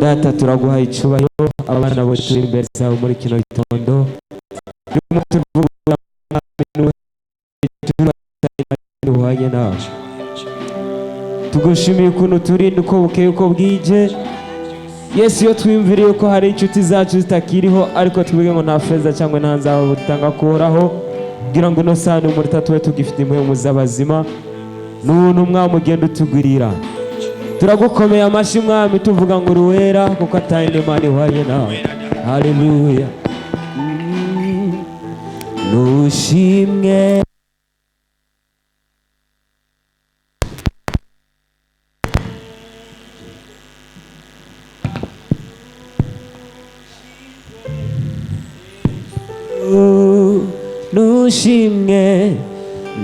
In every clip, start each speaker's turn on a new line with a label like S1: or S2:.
S1: data turaguhaye icyubahiro abana bo turi imbere zawe muri kino gitondo tugushimiye ukuntu turinda uko bukeye uko bwije Yesu iyo twimviriye ko hari inshuti zacu zitakiriho ariko twebwe ngo nta feza cyangwa nta nzabo butanga kuhoraho kugira ngo ino saa n'umuri tatu we tugifite impwemu z'abazima n'ubuntu mwami ugenda utugirira turagukomeye amashyi mwami tuvuga ngo uruwera kuko atari n'Imana ihwanye nawe haleluya nushimwe nushimwe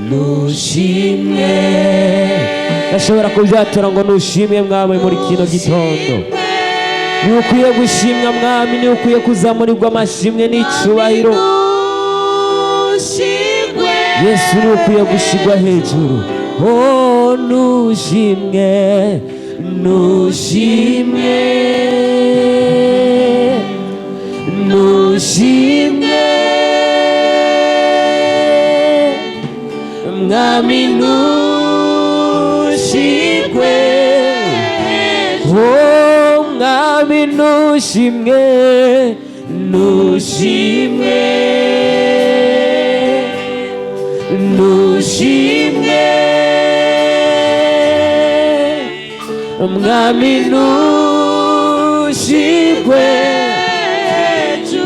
S1: nushimwe ashobora kubyatura ngo nushimwe mwami muri kino gitondo ni ukwiye gushimwa mwami ni ukwiye kuzamurirwa amashimwe n'icyubahiro Yesu ni ukwiye gushigwa hejuru oh nushimwe nushimwe nushimwe mwami nushimwe oh mwami nushimwe nushimwe nushimwe mwami nushimwe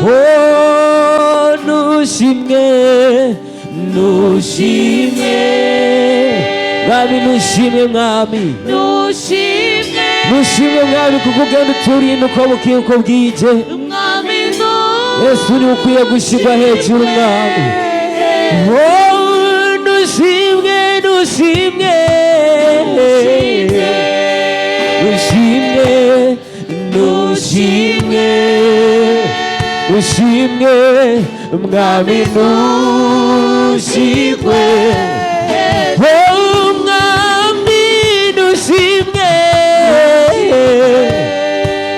S1: oh nushimwe nushimwe mwami nushimwe mwami nushimwe mwami kuko ugenda uturinda uko bukeye uko bwije Yesu ni ukwiye gushyirwa hejuru mwami oh nushimwe nushimwe nushimwe nushimwe nushimwe mwami nushimwe oh mwami nushimwe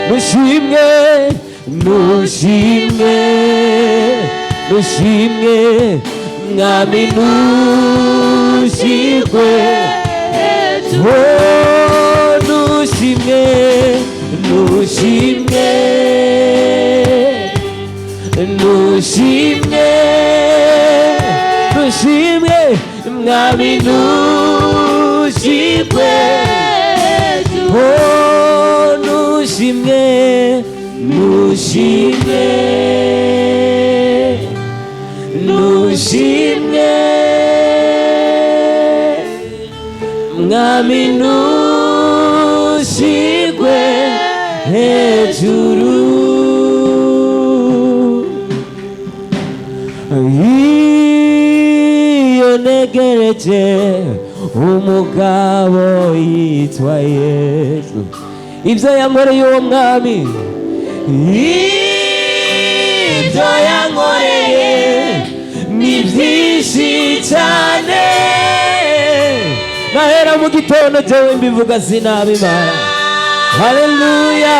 S1: nushimwe nushimwe nushimwe mwami nushimwe oh nushimwe nushimwe nushimwe nushimwe mwami nushimwe oh nushimwe nushimwe nushimwe mwami nushimwe hejuru iyo negereje umugabo yitwa Yesu ibyo yankoreye uwo mwami ibyo yankoreye ni byinshi cyane nahera mu gitondo jewe mbivuga sinabimara haleluya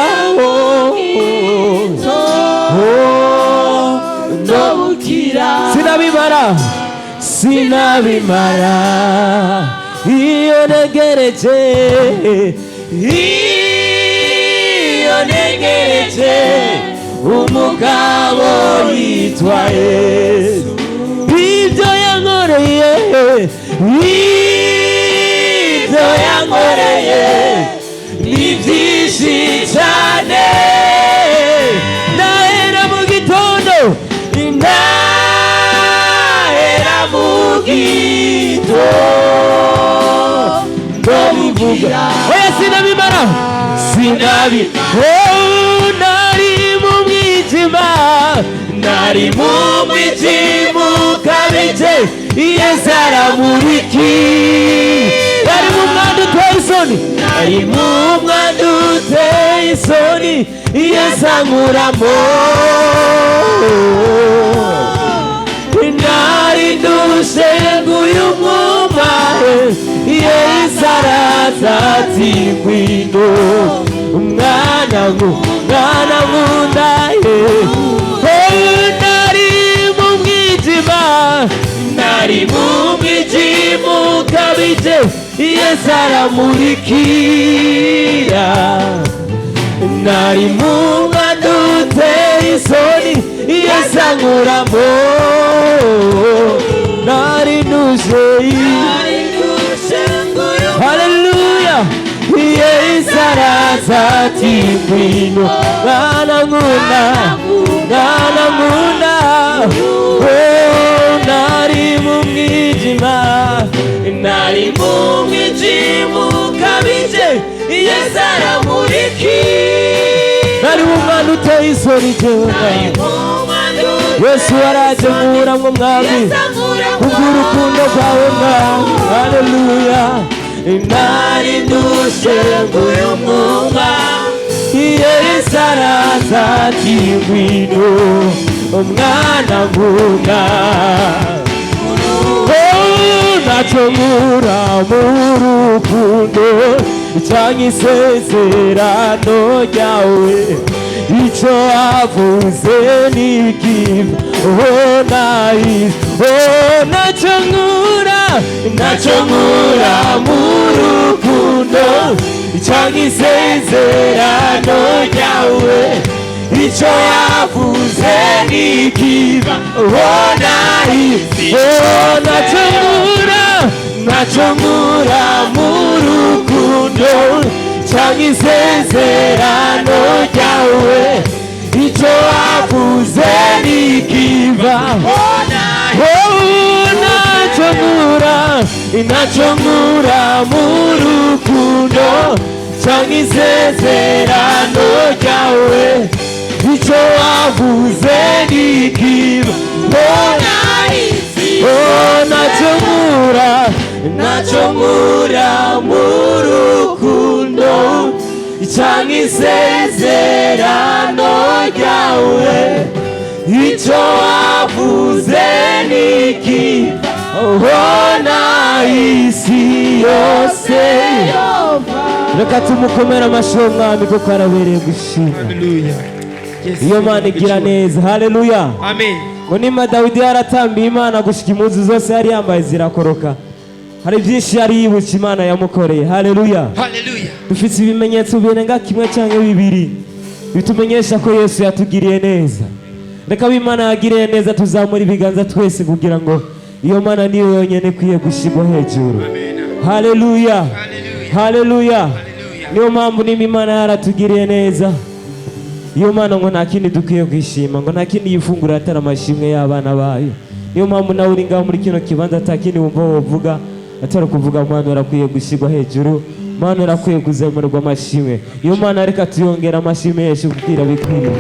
S1: sinabimara iyo negereje umugabo yitwa Yesu ibyo yankoreye ni byinshi cyane nahera mu gitondo bivuga oya sinabimara nari mu mwijima ukabije Yesu aramuriki nari mu mwanda uteye isoni Yesu ankuramo nari ndushe nguyu mwuma Yesu araza ati ngwino umwana nkunda nari mu mwijima ukabije Yesu aramurikira nari mu mwanda uteye isoni Yesu ankuramo nari nuje haleluya Yesu araza ati ngwino mwana nkunda nari mu mwijima ukabije Yesu aramurikira nari mu mwanda uteye isoni Yesu araje nkuramwo mwami kubw'urukundo rwawe mwami haleluya nari ndushe nguyu mwumva Yesu araza ati ngwino umwana nkunda ntacyo nkura mu rukundo cyangwa isezerano ryawe icyo wavuze ni ikiva ntacyo nkura mu rukundo cyangwa isezerano ryawe icyo wavuze ni ikiva ntacyo nkura mu rukundo cyangwa isezerano ryawe icyo wavuze ni ikiva ntacyo nkura mu rukundo cyangwa isezerano ryawe icyo wavuze ni ikiva ntacyo nkura mu rukundo cyangwa isezerano ryawe icyo wavuze ni ikiva isi yose reka tumukomere amashyi umwami kuko arabereye gushima iyo Mana igira neza haleluya ngo nimba Dawidi yaratambiye Imana gushika impuzu zose yari yambaye zirakoroka hari byinshi yari yibuka Imana yamukoreye haleluya dufite ibimenyetso birenga kimwe cyangwa bibiri bitumenyesha ko Yesu yatugiriye neza reka Imana yagiriye neza tuzamura ibiganza twese kugira ngo iyo Mana niyo yonyine kwiye gushigwa hejuru haleluya niyo mpamvu nimba Imana yaratugiriye neza iyo Mana ngo nta kindi dukwiye kwishima ngo nta kindi yifungura atari amashimwe y'abana bayo niyo mpamvu nawe uri ngaho muri kino kibanza atakindi wumva wovuga atari kuvuga Mana urakwiye gushigwa hejuru Mana urakwiye kuzemerwa amashimwe iyo Mana reka tuyongera amashimwe yesu kugira bikwiye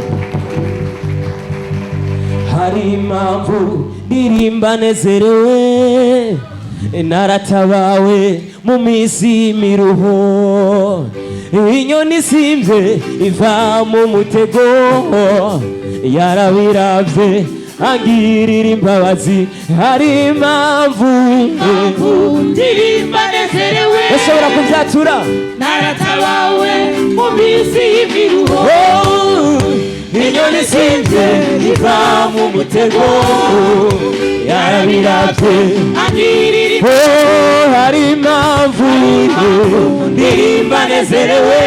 S1: hari impamvu ndirimba nezerewe naratabawe mu minsi y'imiruho inyoni simve iva mu mutego yarabiravye angirira imbabazi hari impamvu ndirimba nezerewe ushobora kuvyatura naratabawe mu minsi y'imiruho inyoni simve iva mu mutego yarabiravye angirira hari impamvu ndirimba nezerewe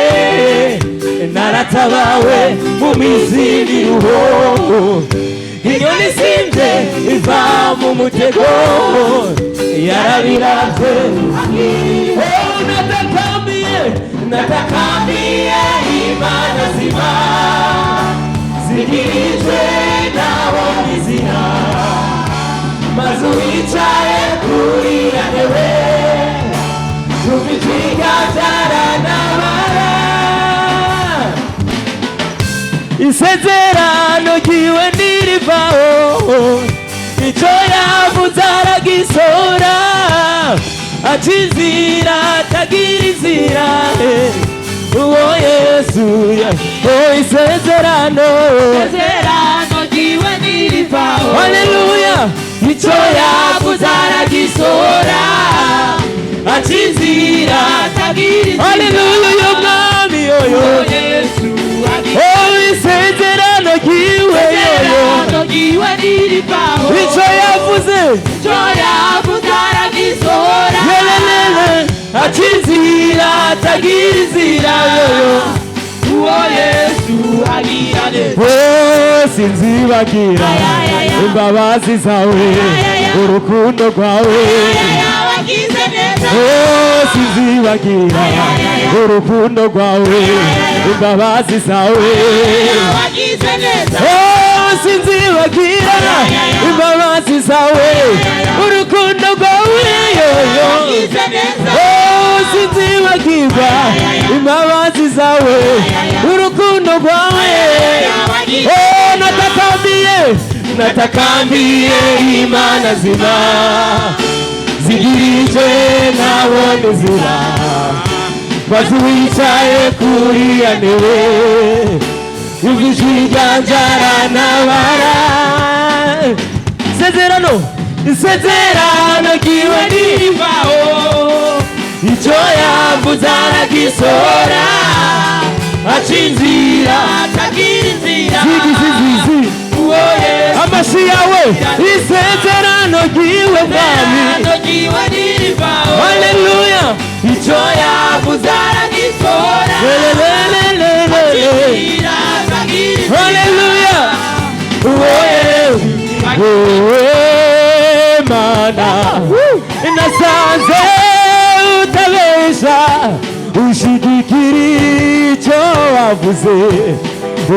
S1: naratabawe mu minsi y'imiruho inyoni simve iva mu mutego yarabiravye natakambiye Imana zima zigirijwe naho bizira maze wicaye kuri ntebe tubitwiga byaranabara isezerano ryiwe ntirivaho icyo yavuze aragisora akizira atagira izira uwo Yesu isezerano ryiwe ntirivaho haleluya icyo yavuze aragisora
S2: acinzira tagira
S1: haleluya yo mwami yoyo
S2: Yesu
S1: oh isezerano giwe yoyo
S2: nirivaho
S1: icyo yavuze
S2: aragisohora
S1: yelelele acinzira tagira inzira yoyo
S2: uwo Yesu agira neza
S1: oh sinzibagira imbabazi zawe urukundo rwawe
S2: wagize neza
S1: oh sinzibagira urukundo rwawe imbabazi zawe
S2: wagize neza
S1: oh sinzibagira imbabazi zawe urukundo rwawe yoyo
S2: wagize neza
S1: oh sinzibagirwa imbabazi zawe urukundo rwawe oh natakambiye imana zima zigirije ntabone zira maze wicaye kuri ya ntebe ijwi ryanjye arantabara isezerano ryiwe nirivaho icyo yavuze aragisohora acinzira
S2: tagira inzira
S1: zigizizizi
S2: uwo Yesu
S1: amashi yawe isezerano ryiwe mwami haleluya
S2: icyo yavuze aragisohora
S1: haleluya wowe mana nasanze utabesha ushigikira icyo wavuze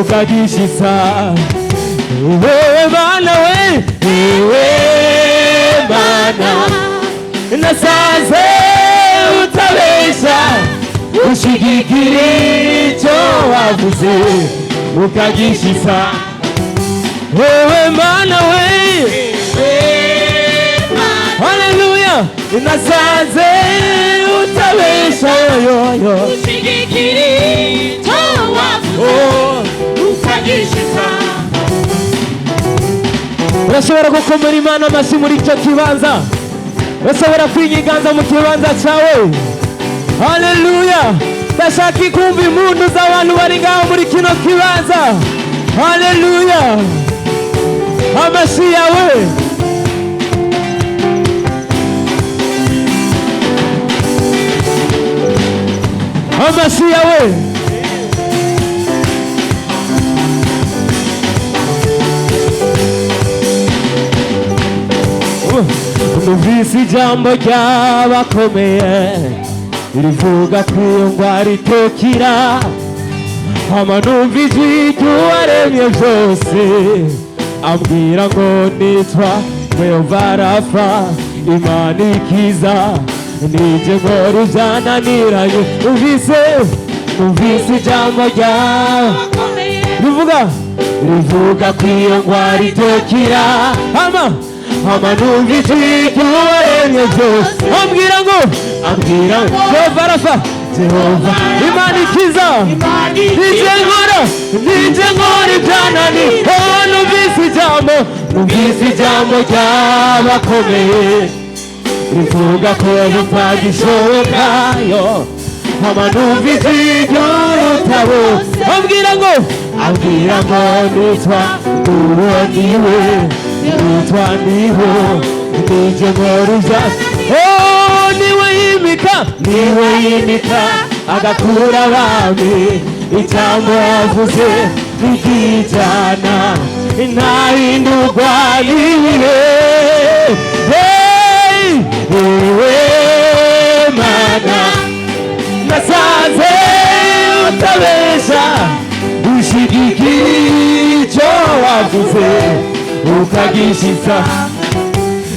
S1: ukagishyitsa wowe mana wowe mana nasanze utabesha ushigikira icyo wavuze ukagishyitsa wowe mana haleluya nasanze utabesha yoyo
S2: ushigikira icyo wavuze ukagishyitsa
S1: urashobora gukomera imana amashyi muri icyo kibanza urashobora kwinyiganza mu kibanza cyawe haleluya ndashaka kumva impundu z'abantu bari ngaho muri kino kibanza haleluya amashyi yawe amashyi yawe numvise ijambo ry'abakomeye rivuga ko iyo ndwara itokira hama numva ijwi ry'uwaremye byose ambwira ngo nitwa Yehova Rafa Imana ikiza nije nkora ibyananiranye numvise ijambo ry'abakomeye rivuga ko iyo ndwara itokira hama numva ijwi ry'uwaremye byose ambwira ngo Yehova Rafa Jehova Imana ikiza nije nkora ibyananiranye oh numvise ijambo ry'abakomeye rivuga ko bitagishoboka yo hama numva ijwi ry'urutabo ambwira ngo nitwa uwaniwe nitwa ndiho nije nkora oh niwe yimika agakura abami ijambo yavuze rikijyana ntahindurwa n'ibihe wowe mana nasanze utabesha ushigikira icyo wavuze ukagishyitsa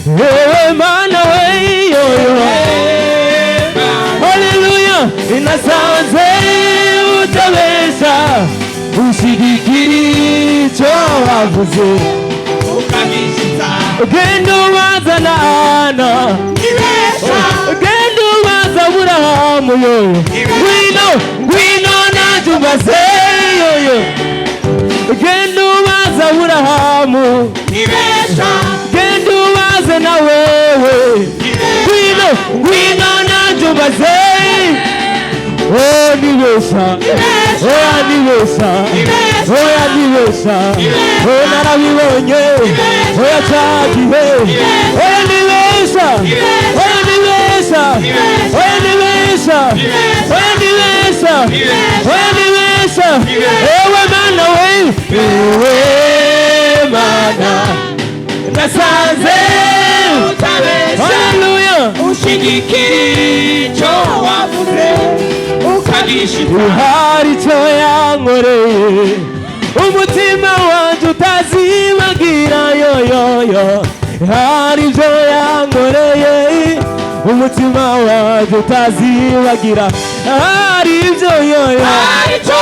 S1: wowe mana yoyo haleluya nasanze utabesha ushigikira icyo wavuze
S2: ukagishyitsa
S1: genda ubazana Ana genda ubaza Aburahamu yoyo ngwino nanjye ubaze yoyo genda ubaza Aburahamu genda ubaze na wewe ngwino nanjye njumbaze nibesha oya nibesha oya nibesha oya narabibonye oya cyagihe oya nibesha oya nibesha oya nibesha oya nibesha oya nibesha ewe mana we ewe mana nasanze
S2: utabesha
S1: haleluya
S2: ushigikira icyo wavuze ukagishika
S1: hari icyo yankoreye umutima wanjye utazibagira yoyoyo hari ibyo yankoreye umutima wanjye utazibagira hari ibyo yoyo
S2: hari icyo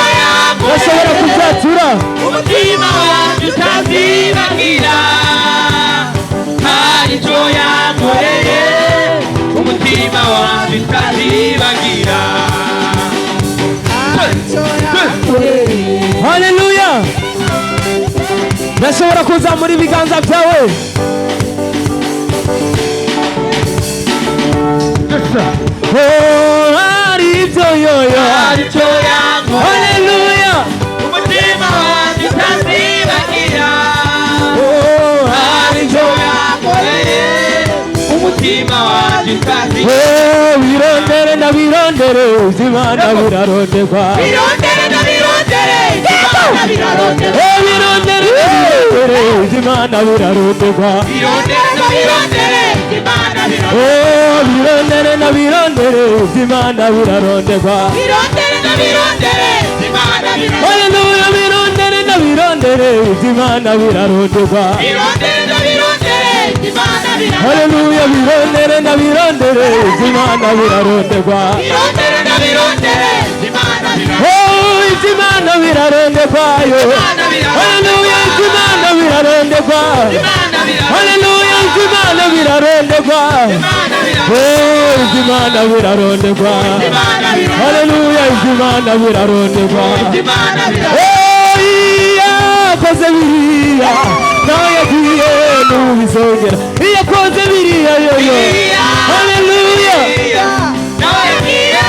S1: bashobora
S2: yavuze
S1: kubyatura
S2: umutima wanjye utazibagira hari icyo yankoreye umutima wanjye utazibagira
S1: haleluya ndashobora kuzamura ibiganza byawe hari ibyo yoyo
S2: hari icyo yankoreye
S1: haleluya
S2: umutima wanjye utazibagira hari icyo yankoreye umutima wanjye utazibagira
S1: birondere na birondere uzimana biraronderwa
S2: birondere na birondere Imana biraronderwa
S1: birondere na birondere uzimana biraronderwa
S2: birondere na birondere Imana biraronderwa
S1: birondere na birondere uzimana biraronderwa
S2: birondere na birondere Imana biraronderwa
S1: haleluya birondere na birondere uzimana biraronderwa
S2: birondere na birondere Imana biraronderwa
S1: haleluya birondere na birondere uzimana biraronderwa
S2: birondere na birondere Imana biraronderwa
S1: izimana biraronderwa yo haleluya izimana biraronderwa
S2: Imana biraronderwa
S1: haleluya izimana biraronderwa izimana biraronderwa
S2: Imana biraronderwa
S1: haleluya izimana biraronderwa
S2: Imana biraronderwa
S1: yakoze biriya nawe yagiye n'ubizongera yakoze biriya yoyo haleluya
S2: nawe yagiye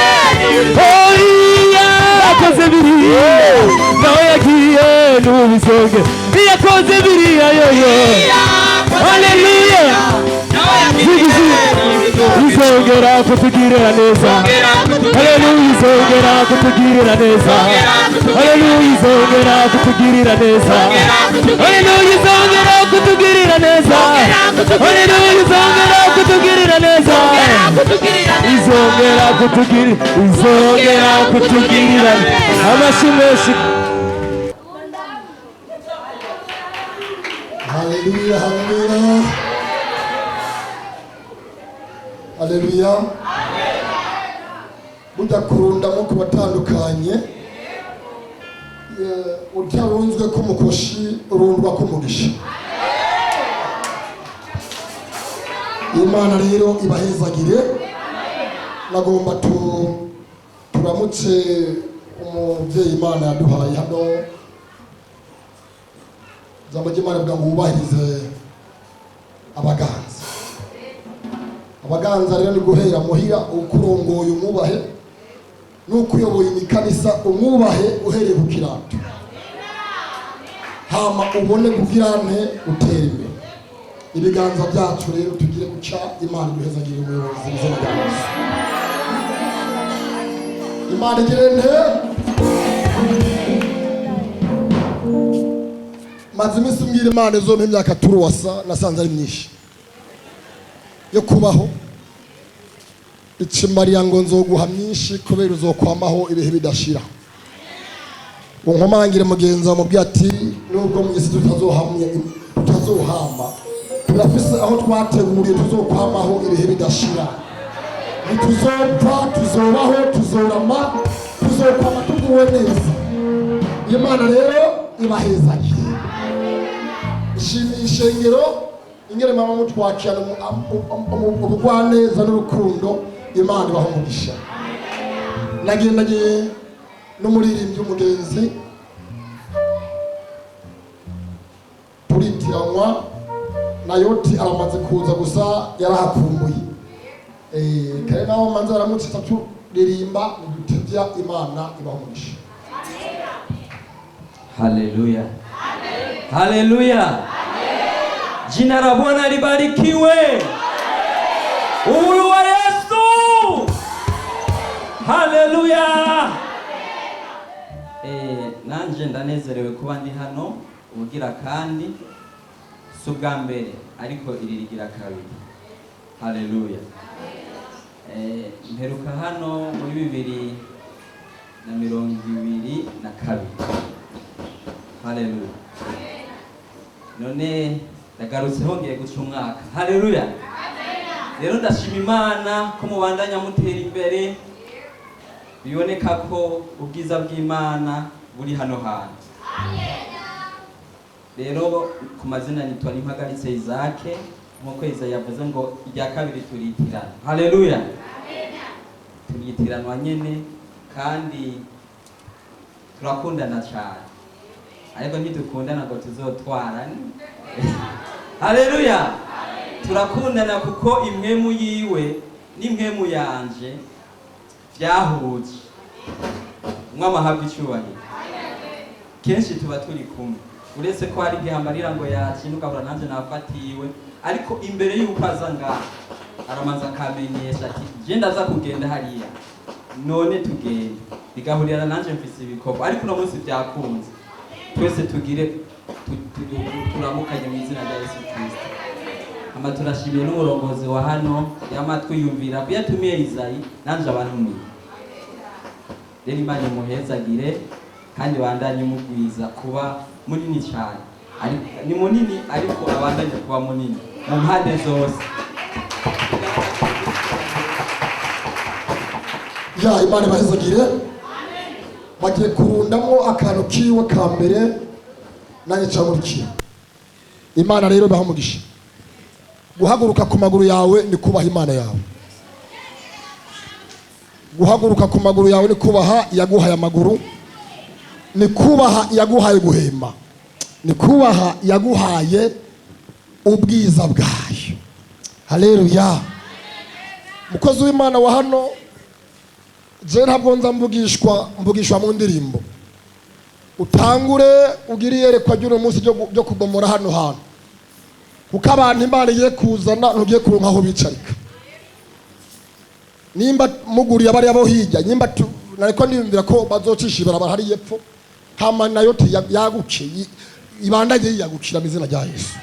S1: yakoze biriya nawe yagiye n'ubizongera yakoze biriya yoyo haleluya izongera kutugirira neza haleluya izongera kutugirira neza haleluya izongera kutugirira neza haleluya izongera kutugirira neza haleluya izongera kutugirira neza izongera kutugirira amashyi menshi
S3: Haleluya, haleluya. Haleluya. Burya kurundamo ku batandukanye utarunzwe k'umukoshi urundwa k'umugisha. Imana rero ibahezagire. Nagomba turamutse umubyeyi Imana yaduhaye hano. Ijambo ry'Imana rivuga ngo wubahirize abaganza. Abaganza rero ni guhera muhira ukurongoye umwubahe n'ukuyoboye imikanisa umwubahe uhereye ku kirato hama ubone kugira nte utera imbere. Ibiganza byacu rero tugire guca Imana iduhezagire umuyobozi mwiza wa Yesu. Imana igire nte maze iminsi mbwira Imana izompa imyaka turuwasa nasanze ari myinshi yo kubaho ikimarira ngo nzoguha myinshi kubera uzokwamaho ibihe bidashira. Unkomangire mugenzi wa mubwira ati nubwo mu isi tutazohama turafise aho twateguriye tuzokwamaho ibihe bidashira. Ntituzopfa tuzobaho tuzorama tuzokwama tuguwe neza. Imana rero ibahezagire. Ishengero ingere mama mutwakira ubugwaneza n'urukundo Imana ibaha umugisha. Nagendanye n'umuririmbyi umugenzi turitiranwa na yoti aramaze kuza gusa yarahakumbuye kare naho manza aramutse turirimba udutevya Imana ibahunisha.
S4: Haleluya. Haleluya. Jina la Bwana libarikiwe. Uhuru wa Yesu. Haleluya. Nanje ndanezerewe kuba ndi hano ubugira kandi subwa mbere ariko iririgira kabiri. Haleluya. Mperuka hano muri 2022. Haleluya. None ndagarutse hongeye guca umwaka. Haleluya. Rero ndashima Imana ko mubandanya mutera imbere. Biboneka ko ubwiza bw'Imana buri hano hantu. Rero ku mazina nitwa Nimpagaritse Isaac, nkuko Isaiah yavuze ngo irya kabiri turitirana. Haleluya. Turitiranwa nyene kandi turakundana cyane. Ariko ntidukundana ngo tuzotwarane. Haleluya. Turakundana kuko imwemu yiwe n'imwemu yanje byahuje. Umwama habwa icyubahiro. Kenshi tuba turi kumwe. Uretse ko hari gihambarira ngo yakinuka bura nanje nafatiwe, ariko imbere y'uko aza ngaha aramanza akamenyesha ati je ndaza kugenda hariya. None tugende. Bigahurira nanje mfise ibikopo, ariko no munsi byakunze. Twese tugire turamukanye mu izina rya Yesu Kristo. Ama turashimiye n'umurongozi wa hano yamatwi yumvira kuyatumiye Isayi nanje abantumiye. Rero Imana imuhezagire kandi bandanye mugwiza kuba munini cyane. Ni munini ariko abandanye kuba munini mu mpande zose.
S3: Ya Imana ibahezagire. Bagiye kurundamo akantu kiwe ka mbere nanjye cyamurikiye. Imana rero bahamugisha. Guhaguruka ku maguru yawe ni kubaha Imana yawe. Guhaguruka ku maguru yawe ni kubaha yaguhaye amaguru. Ni kubaha yaguhaye guhema. Ni kubaha yaguhaye ubwiza bwayo. Haleluya. Mukozi w'Imana wa hano je ntabwo nza mbugishwa mu ndirimbo. Utangure ugiriye rekwa ry'uno munsi byo kubomora hano hantu. Kuko abantu Imana igiye kuzana ntugiye kuronka aho bicarika. Nimba muguriye abari abo hirya, nimba nariko ndiyumvira ko bazocishibara bahari yepfo. Hama nayo yaguke ibandanye yagukira mizina rya Yesu.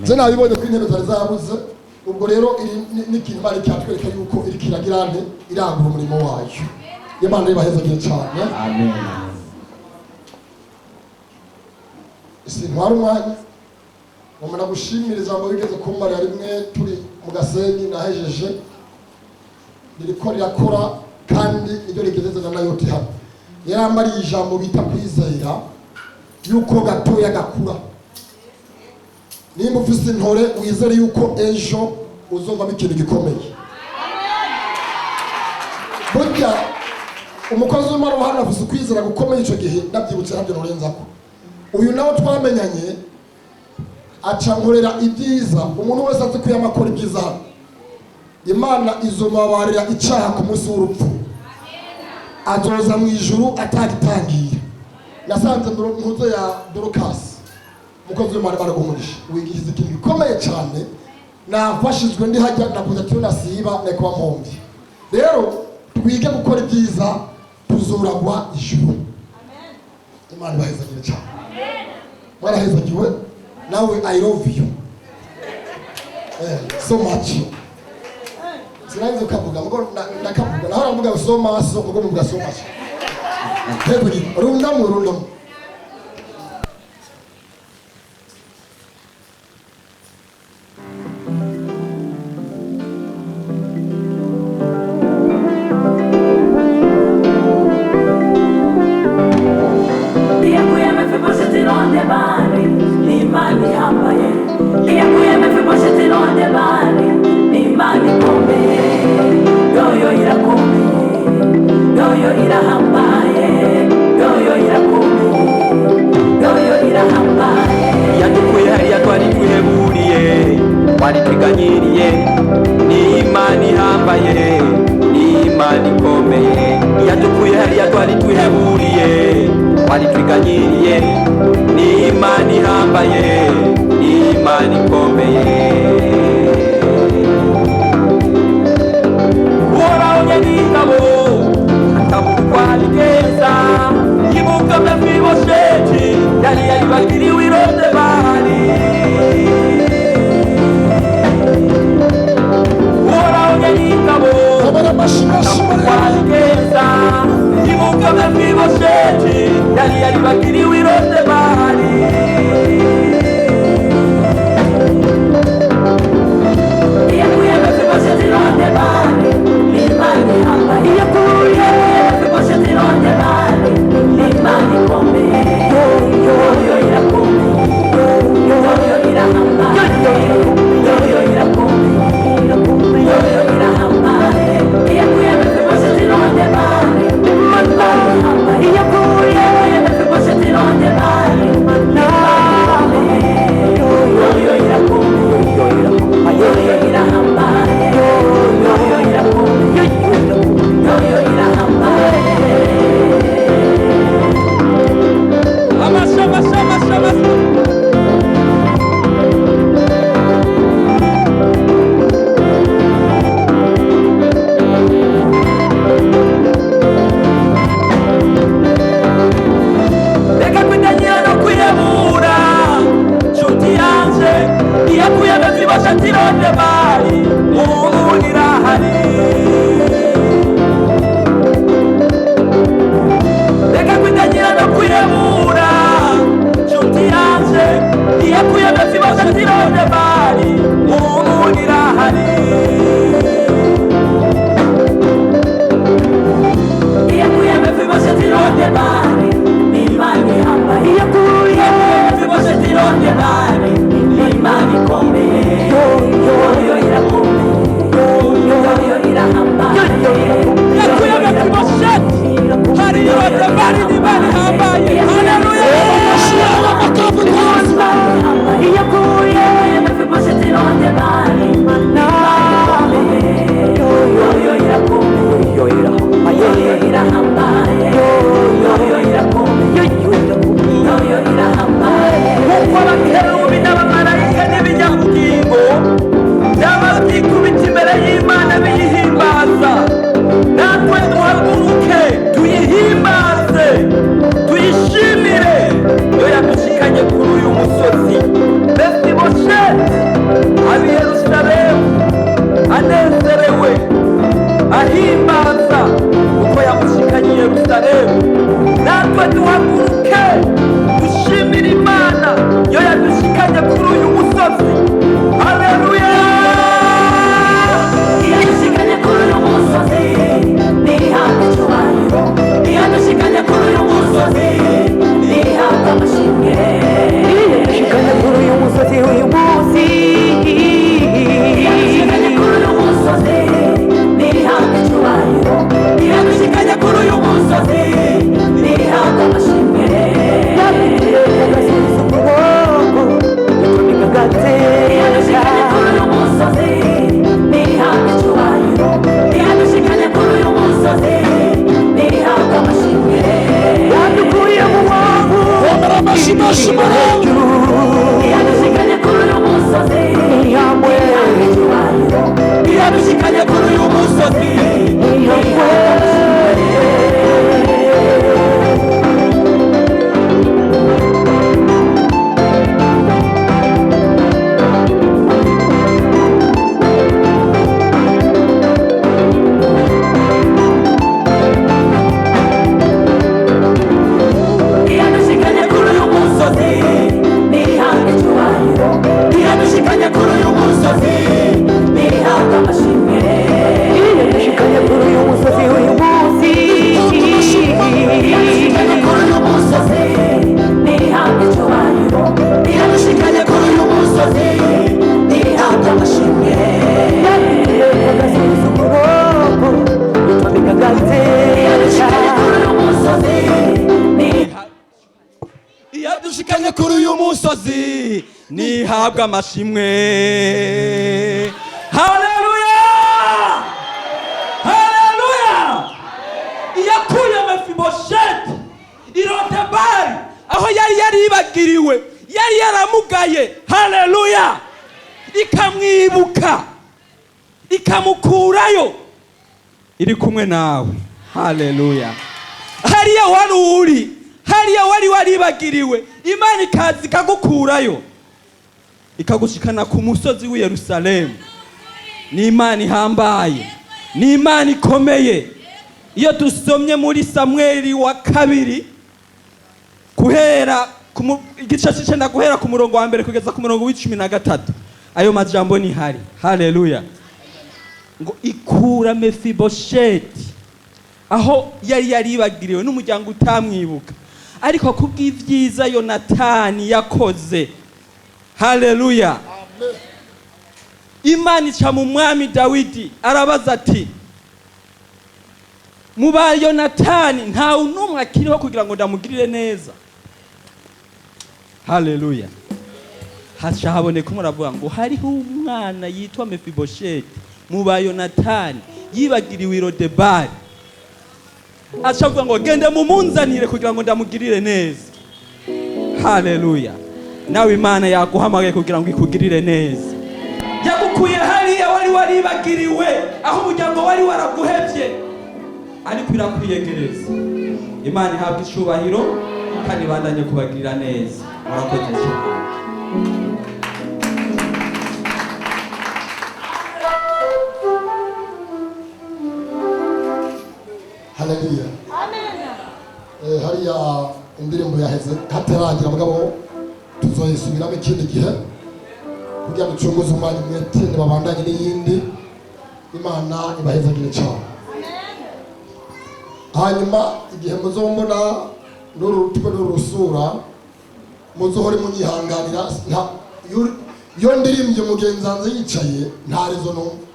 S3: Je nabibonye ko intebe zari zabuze. Ubwo rero n'ikintu Imana cyatwereka yuko iri kiragirane irangura umurimo wayo. Imana ibahezagire cyane.
S4: Amen.
S3: Ntwara umwanya ngomba gushimira ijambo bigeze kumara rimwe turi mu Gasenyi nahejeje ririko rirakora kandi iryo rigeze na nayo hano. Yarambari ijambo bita kwizera yuko gatoya gakura. Nimba ufise intore wizere yuko ejo uzovamo ikintu gikomeye. Burya umukozi w'Imana wa hano afise kwizera gukomeye ico gihe ndabyibutse nabyo norenzako. Uyu nawe twamenyanye aca nkorera ibyiza. Umuntu wese azi ko yamakora ibyiza hano Imana izomabarira icyaha ku munsi w'urupfu. Azoza mu ijuru atagitangira. Nasanze mpuzo ya Dorcas mukozi w'Imana baragumurisha wigize ikintu gikomeye cyane. Nafashijwe ndi hajya nakuza cyo nasiba nekuba mpombi. Rero twige gukora ibyiza tuzoragwa ijuru. Imana ibahezagire cyane. Mwarahezagiwe nawe I love you so much. Sinanze ukavuga ngo ndakavuga naho aravuga so maso ngo muvuga so much. Heburi rundamu.
S5: Yo irahambaye, yo irakomeye.
S4: ihambaye ni imana ikomeye yadukuye hariya twari twiheburiye twari twiganyiriye ni imana ihambaye ni imana ikomeye uhoraho nyir'ingabo ataburwa nigeza yibuka Mefibosheti yari yaribagiriwe i Lodebari uhoraho nyir'ingabo ataburwa nigeza yibuka Mefibosheti yari yaribagiriwe i Lodebari yakuye Mefibosheti i Lodebari n'Imana ihambaye yakuye Mefibosheti i Lodebari n'Imana ikomeye yo irakomeye yo irahambaye yo irakomeye yo irahambaye yakuye Mefibosheti i Lodebari n'Imana ihambaye yakuye Mefibosheti i Lodebari n'Imana ikomeye yo irakomeye yo irahambaye yo irakomeye yo irahambaye reka kwitanyira no kwiyebura nshuti yanje iyakuye Mefibosheti i Lodebari ubu irahari reka kwitanyira no kwiyebura nshuti yanje iyakuye Mefibosheti i Lodebari ubu irahari iyakuye Mefibosheti i Lodebari n'Imana ihambaye iyakuye Mefibosheti i Lodebari n'Imana ikomeye yo irakomeye yo irahambaye yakuye Mefibosheti hari i Lodebari n'Imana ihambaye haleluya iyakuye Mefibosheti i Lodebari n'Imana ikomeye yo irakomeye yo irahambaye yo irakomeye yo irahambaye kuko abakerubi n'abamarayika n'ibinyabugingo byaba byikubita imbere y'Imana biyihimbaza natwe duhaguruke tuyihimbaze tuyishimire yo yadushikanye kuri uyu musozi Mefibosheti abi Yerusalemu anezerewe ahimbaza kuko yamushikanye i Yerusalemu natwe duhaguruke dushimire Imana yo yadushikanye kuri uyu musozi haleluya yadushikanye kuri uyu musozi nihabwe icyubahiro yadushikanye kuri uyu musozi nihabwe amashimwe yadushikanye kuri uyu musozi uyu munsi yadushikanye kuri uyu musozi nihabwe icyubahiro yadushikanye kuri uyu musozi nihabwe amashimwe yadushikanye kuri uyu musozi nihabwe icyubahiro yadushikanye kuri uyu musozi nihabwe amashimwe yadukuye mu mwavu amashimashima yadushikanye kuri uyu musozi nihabwe icyubahiro yadushikanye kuri uyu musozi nihabwe yadushikanye kuri uyu musozi nihabwe icyubahiro yadushikanye kuri uyu musozi nihabwe amashimwe yadushikanye kuri uyu musozi uyu munsi yadushikanye kuri uyu musozi nihabwe icyubahiro yadushikanye kuri uyu musozi nihabwe amashimwe yadushikanye kuri uyu musozi yadushikanye kuri uyu musozi nihabwe amashimwe haleluya Lodebari aho yari yaribagiriwe, yari yaramugaye, haleluya, ikamwibuka, ikamukurayo, iri kumwe nawe, haleluya. Hariya wari uri, hariya wari waribagiriwe, Imana ikaza ikagukurayo, ikagushikana ku musozi w'i Yerusalemu. Ni Imana ihambaye, ni Imana ikomeye. Iyo dusomye muri Samweli wa kabiri guhera igice cy'icenda guhera ku murongo wa mbere kugeza ku murongo w'13, ayo majambo ni hari, haleluya, ngo ikura Mefibosheti aho yari yaribagiriwe n'umuryango utamwibuka, ariko kubw'ivyiza Yonatani yakoze, haleluya, Imana ica mu mwami Dawidi arabaza ati, mu ba Yonatani ntawe n'umwe akiriho kugira ngo ndamugirire neza, haleluya. Haca haboneka umuravuga ngo hariho umwana yitwa Mefibosheti mu ba Yonatani yibagiriwe i Lodebari, aca avuga ngo gende mumunzanire kugira ngo ndamugirire neza, haleluya. Nawe Imana yaguhamagaye kugira ngo ikugirire neza, yagukuye hariya wari waribagiriwe, aho umuryango wari waraguhevye, ariko irakwiyegereza. Imana ihabwa icubahiro kandi bandanye kubagirira neza. Murakoze cyane.
S3: Haleluya. Hariya indirimbo yaheze hatarangira mugabo tuzoyisubiramo ikindi gihe kugira ngo ducunguze umwanya mwete babandanye n'iyindi. Imana ibahezagire cyane. Hanyuma igihe muzombona n'urutwe n'urusura muzohore munyihanganira, iyo ndirimbye mugenzanze yicaye nta rezo numva.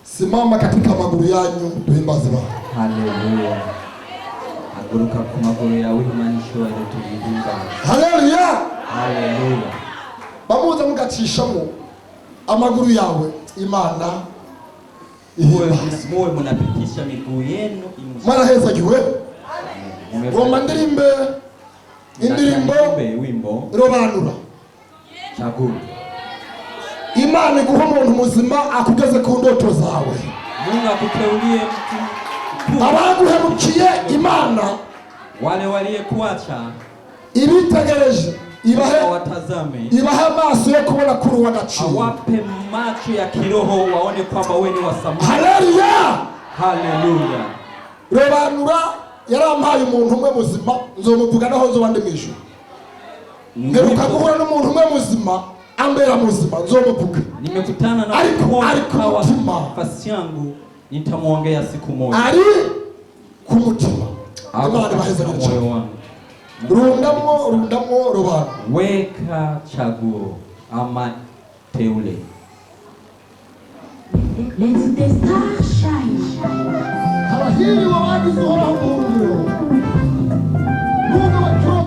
S3: Simama katika maguru yanyu duhimbaze Imana.
S4: Haleluya. Haguruka ku maguru yawe, Imana ishobora tubihimbaza.
S3: Haleluya.
S4: Haleluya.
S3: Bamuze mugacishamo amaguru yawe, Imana
S4: muwe munapitisha miguu yenu
S3: marahezagiwe. Ngoma ndirimbe indirimbo
S4: wimbo
S3: robanura.
S4: Chagua.
S3: Imana iguha umuntu muzima akugeze ku ndoto zawe.
S4: Mungu akuteulie mtu
S3: Abaguhemukiye Imana
S4: wale waliyekuacha
S3: ibitegereje
S4: watazame,
S3: ibahe amaso yo kubona kuri uw'agaciro,
S4: awape macho ya kiroho waone kwamba wewe ni wa thamani.
S3: Haleluya.
S4: Haleluya.
S3: Robanura yarampaye umuntu umwe muzima, nzomuvuga naho nzoba ndi mwijuru. Ngeruka guhura n'umuntu umwe muzima ambera muzima, nzomuvuga.
S4: Nimekutana na nafasi yangu, nitamuongea siku moja.
S3: Ari ku mutima. Imana ibahezagire cyane. Rundamwo robanura.
S4: Weka chaguo ama teule.
S5: Let the star shine.
S3: Abahiri wabagize uhoraho ubuhungiro. Mungu w'abakiroho.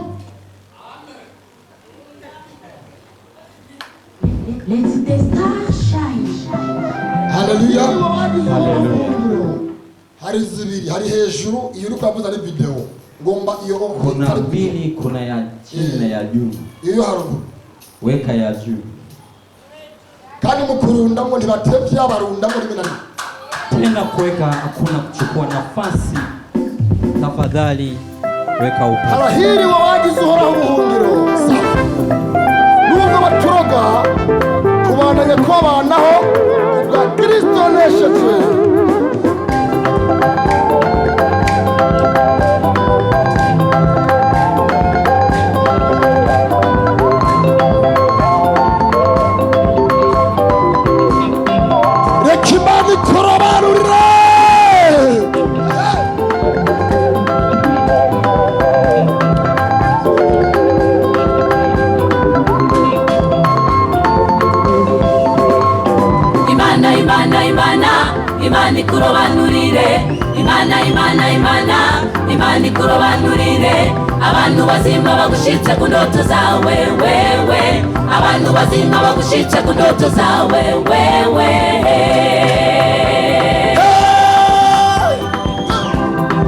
S5: Let the star shine.
S3: Haleluya. Haleluya. Hari zibiri, hari hejuru, iyo uri kwavuza ari video. Ngomba iyo
S4: kuna mbili, kuna ya chini na ya juu.
S3: Iyo haruguru.
S4: Weka ya juu.
S3: Kandi mukurundamwo ntibatevye, abarundamwo n'iminani.
S4: Tena kuweka, hakuna kuchukua nafasi. Tafadhali weka upande.
S3: Abahiri wabagize uhoraho ubuhungiro. Nubwo baturoga kubandanya kwabanaho kubwa Kristo nesheje. Rekimani korobarure.
S5: Imana ikurobanurire, Imana ikurobanurire, abantu bazima bagushitse ku ndoto zawe wewe, abantu bazima bagushitse ku ndoto zawe wewe.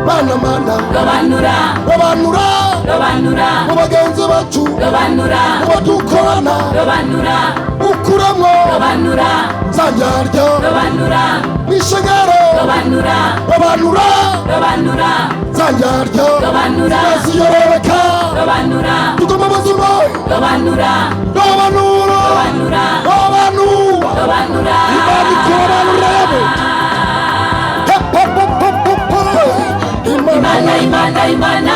S3: mana mana
S5: robanura
S3: robanura
S5: robanura
S3: mu bagenzi bacu
S5: robanura
S3: mu badukorana
S5: robanura
S3: ukuramo
S5: robanura
S3: zandyarya
S5: robanura
S3: n'ishengero
S5: robanura
S3: robanura
S5: robanura
S3: zandyarya
S5: robanura
S3: ziyororeka
S5: robanura
S3: tugomba amazima
S5: robanura
S3: robanura
S5: robanura
S3: robanura
S5: robanura
S3: imana ikorobanura yabe
S5: imana imana imana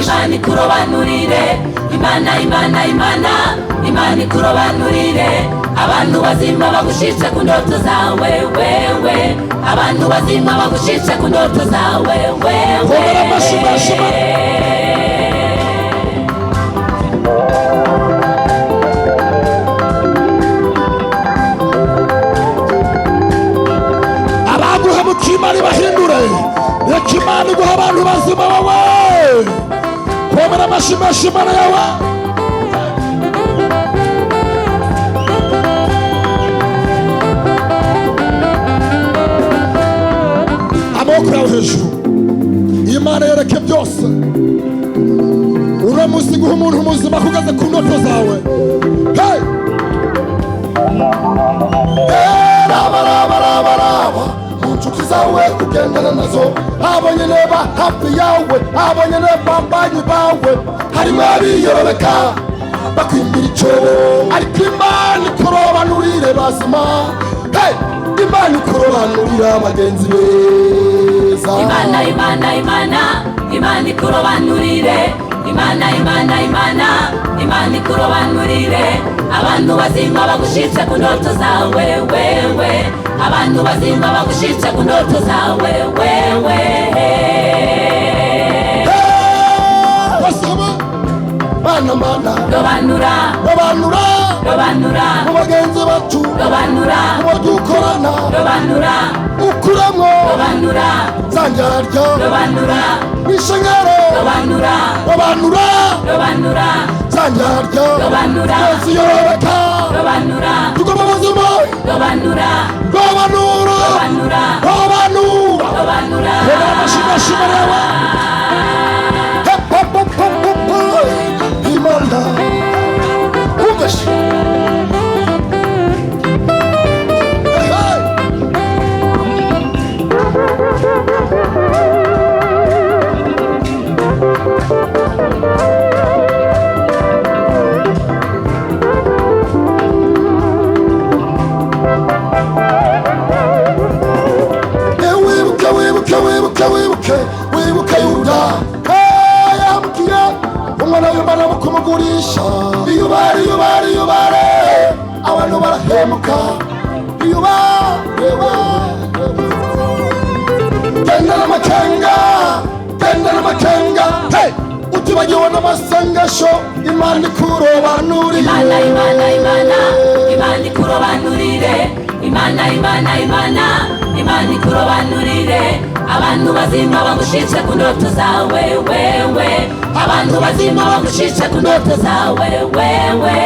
S5: imana ikurobanurire imana imana imana imana ikurobanurire abantu bazima bagushitse ku ndoto zawe wewe abantu bazima bagushitse ku ndoto zawe wewe
S3: abaguhemukiye imana ibahindure reka imana iguha abantu bazima bawe komera amashyi menshi imana yawe amaboko yawe hejuru imana yereke byose uno munsi guha umuntu muzima kugeze ku ndoto zawe hey! raba raba raba raba mu nshuti zawe ugendana nazo abo nyene ba hafi yawe abo nyene bambanyi bawe harimo abiyorobeka bakwimbira icobo ariko imana ikurobanurire bazima hey! imana ikurobanurira abagenzi beza
S5: imana imana imana imana ikurobanurire imana imana imana imana ikurobanurire abantu bazima bagushitse ku ndoto zawe wewe abantu bazima bagushitse ku ndoto zawe wewe
S3: basaba mana mana
S5: robanura
S3: robanura
S5: robanura
S3: mu bagenzi bacu
S5: robanura
S3: mu badukorana
S5: robanura
S3: ukuramo
S5: robanura
S3: zandyarya
S5: robanura
S3: n'ishengero
S5: robanura
S3: robanura
S5: robanura
S3: zandyarya
S5: robanura
S3: ziyororeka
S5: robanura
S3: tugomba amazima
S5: robanura
S3: robanura
S5: robanura
S3: robanura
S5: robanura
S3: komera amashyi menshi imana yawe imana umveshe wibuke yuda yamukiye umwana w'imana mu kumugurisha iyubare abantu barahemuka iyubare genda n'amakenga hey! utibagiwe n'amasengesho imana ikurobanurire
S5: imana imana imana imana ikurobanurire imana imana imana imana ikurobanurire abantu bazima bagushitse ku ndoto zawe wewe abantu bazima bagushitse ku ndoto zawe wewe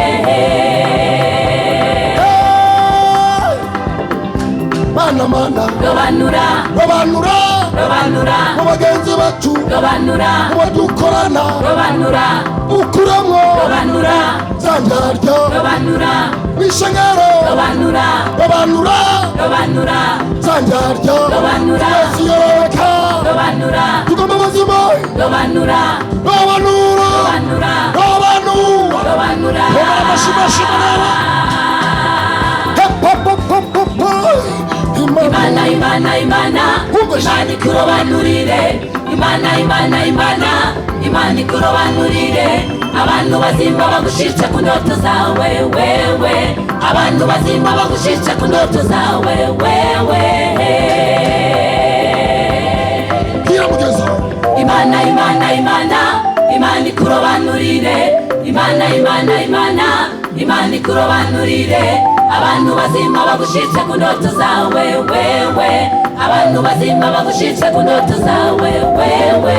S3: mana mana
S5: robanura
S3: robanura
S5: robanura
S3: mu bagenzi bacu
S5: robanura
S3: mu badukorana
S5: robanura
S3: ukuramo
S5: robanura
S3: zandyarya
S5: robanura
S3: n'ishengero
S5: robanura
S3: robanura
S5: robanura
S3: zandyarya
S5: robanura
S3: ziyororeka
S5: robanura
S3: tugomba amazima
S5: robanura
S3: robanura
S5: robanura
S3: robanura
S5: robanura
S3: komera amashyi menshi imana yawe
S5: imana imana imana imana ikurobanurire imana imana imana imana ikurobanurire abantu bazima bagushitse ku ndoto zawe wewe abantu bazima bagushitse ku ndoto zawe wewe
S3: bwira mugenzi wawe
S5: imana imana imana imana ikurobanurire imana imana imana imana ikurobanurire abantu bazima bagushitse ku ndoto zawe wewe abantu bazima bagushitse ku ndoto zawe wewe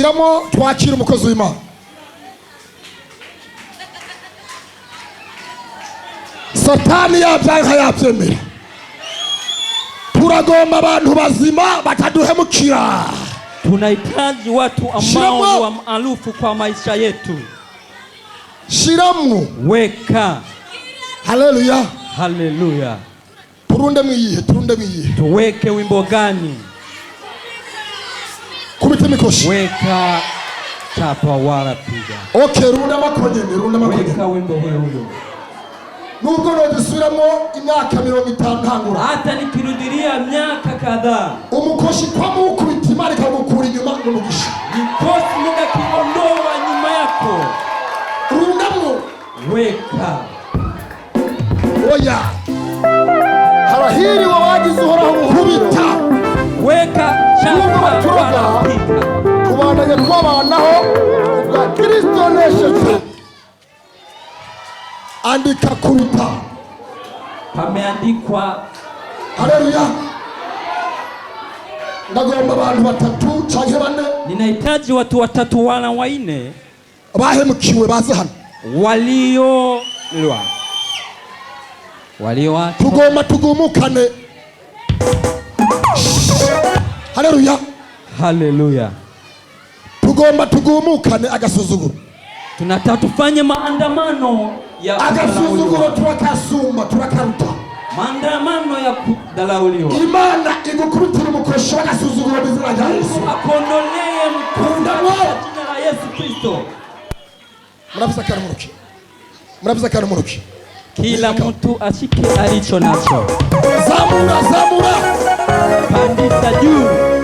S3: shiramo twakira umukozi w'Imana. Satani yabyanka yabyemera. Turagomba abantu bazima bataduhemukira.
S4: Tunahitaji watu ambao ni maarufu kwa maisha yetu.
S3: Shiramo.
S4: Weka.
S3: Haleluya.
S4: Haleluya.
S3: Turunde mwiyihe.
S4: Tuweke wimbo gani?
S3: Kubita mikoshi.
S4: Weka chapa wala piga.
S3: Okay, runda makonyene.
S4: Weka wimbo huyo.
S3: Nubwo nodusubiramo imyaka 50 ntangura.
S4: Hata nikirudilia miaka kadhaa.
S3: Umukoshi kwa mukubita imari kamukura inyuma n'umugisha.
S4: Nikosi muda kiondoa nyuma yako.
S3: Rundamo.
S4: Weka.
S3: Oya. Harahiri wawagize uhoraho kubita.
S4: Weka chapa wala piga.
S3: Kubandanya twabanaho ubwa Kristo nesheje. Andika kubita.
S4: Pameandikwa.
S3: Haleluya. Ndagomba abantu batatu canke bane.
S4: Ninahitaji watu watatu wala waine.
S3: Bahemukiwe baze hano.
S4: Walio
S3: tugomba tugumukane. Haleluya.
S4: Haleluya.
S3: Tugomba tugumukane agasuzuguro.
S4: Tunataka tufanye maandamano ya
S3: agasuzuguro turakasumba turakaruta.
S4: Maandamano ya kudalauliwa.
S3: Imana igukubitira umukosho agasuzuguro bizira rya Yesu.
S4: Akondolee mkunda kwa jina la Yesu Kristo.
S3: Mnafisa karamuruki.
S4: Kila mtu ashike alicho nacho.
S3: Zamura.
S4: Pandisha juu.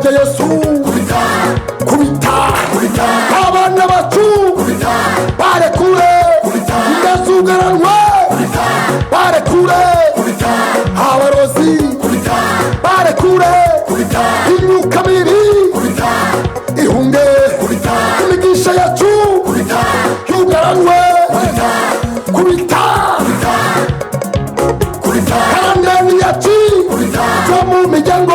S4: Yesu kubita abana bacu barekure ndasugaranwe barekure abarozi barekure imyuka mibi ihunge imigisha yacu yugaranwe kubita karandani yacu zo mu miryango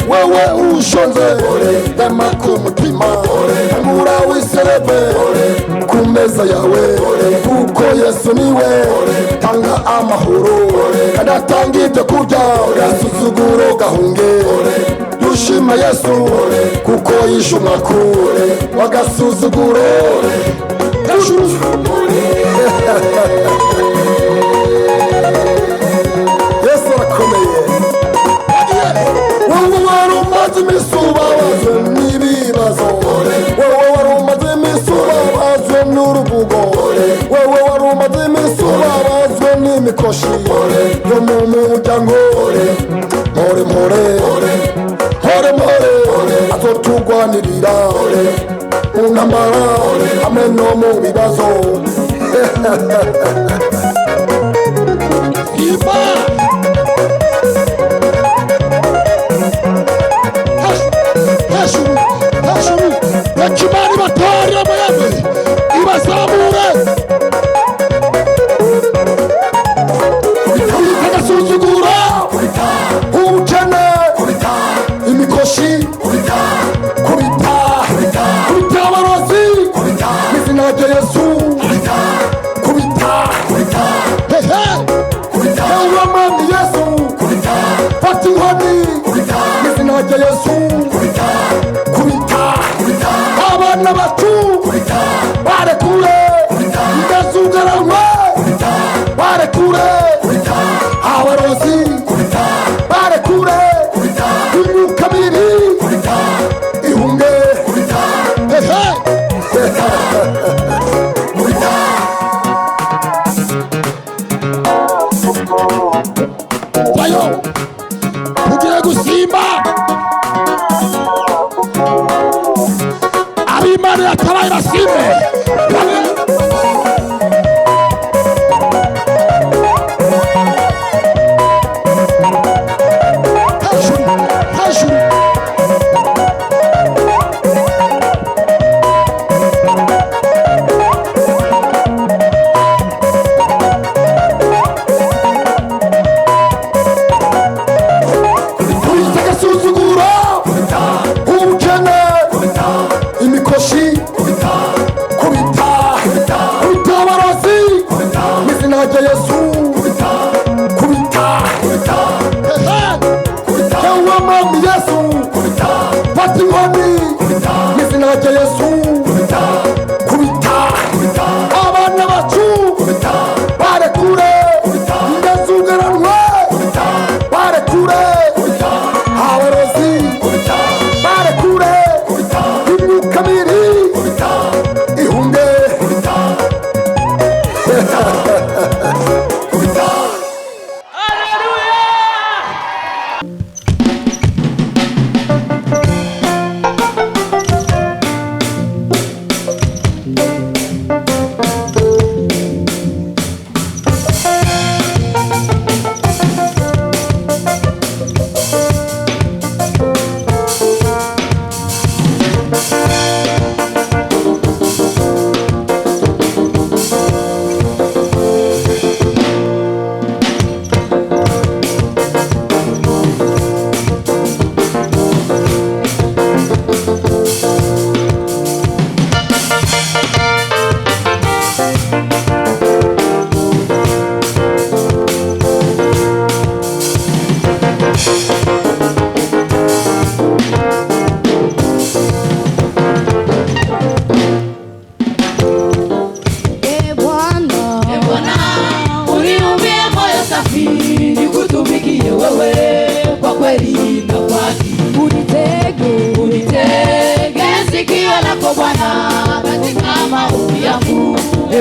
S4: wewe ushonze dema kumutima ngura wiserebe ku meza yawe kuko Yesu niwe tanga amahoro kadatanga ibyo kurya gasuzuguro gahunge
S3: dushima Yesu kuko yishe umwakure wagasuzuguro Yesu arakomeye wowe wari umaze iminsi ubabazwe n'ibibazo wowe wari umaze iminsi ubabazwe n'uruvugo wowe wari umaze iminsi ubabazwe n'imikoshi yo mu muryango mpore azotugwanirira mu ntambara hamwe no mu bibazo hejuru yakimani batari amayabe ibazamure agasuzugura ubukene imikoshi kubita abarozi izina rya Yesu kubita hehe mwami Yesu fata inkoni izina rya Yesu kubita abana bacu barekure ndazugaranwe barekure abarozi barekure imyuka mibi ihunge hehe vayo ugiye gusimba ab'Imana yatabaye basimbe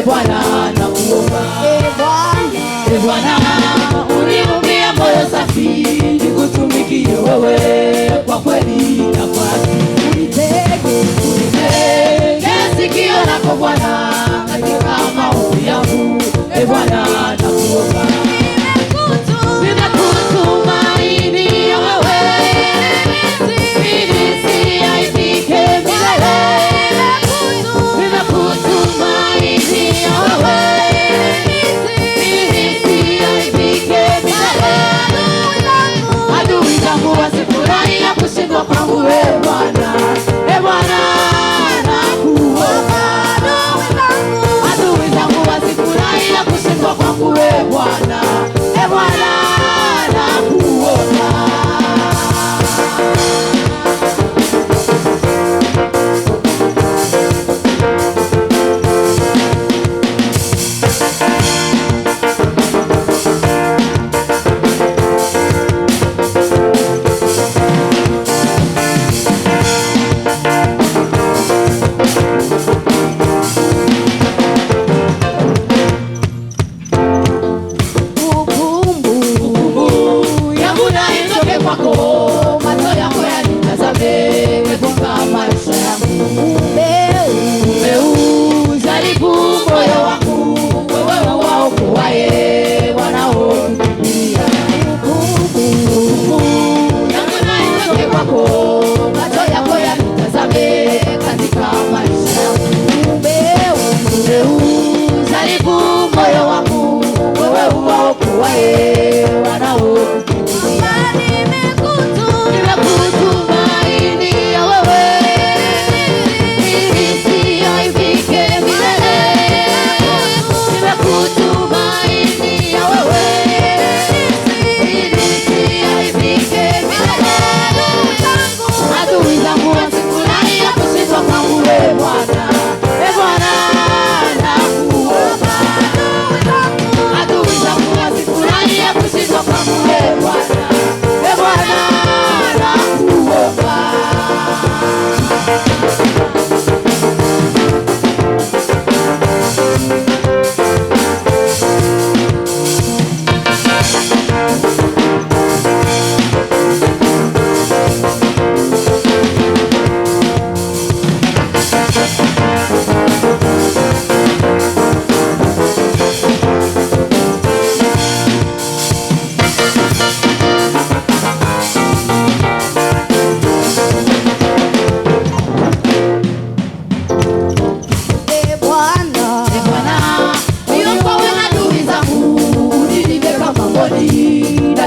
S5: Bwana nakuomba, Bwana uniumbie moyo safi, nikutumikie wewe kwa kweli na kwa haki. Unitege sikio lako Bwana katika maombi yangu. Bwana nakuomba, nimekutumaini wewe, ili nisiaibike milele. Kwangu Bwana, Bwana nakuomba, adui zangu wasifurahi kushindwa kwangu Bwana.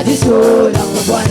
S5: zishobora kurwanya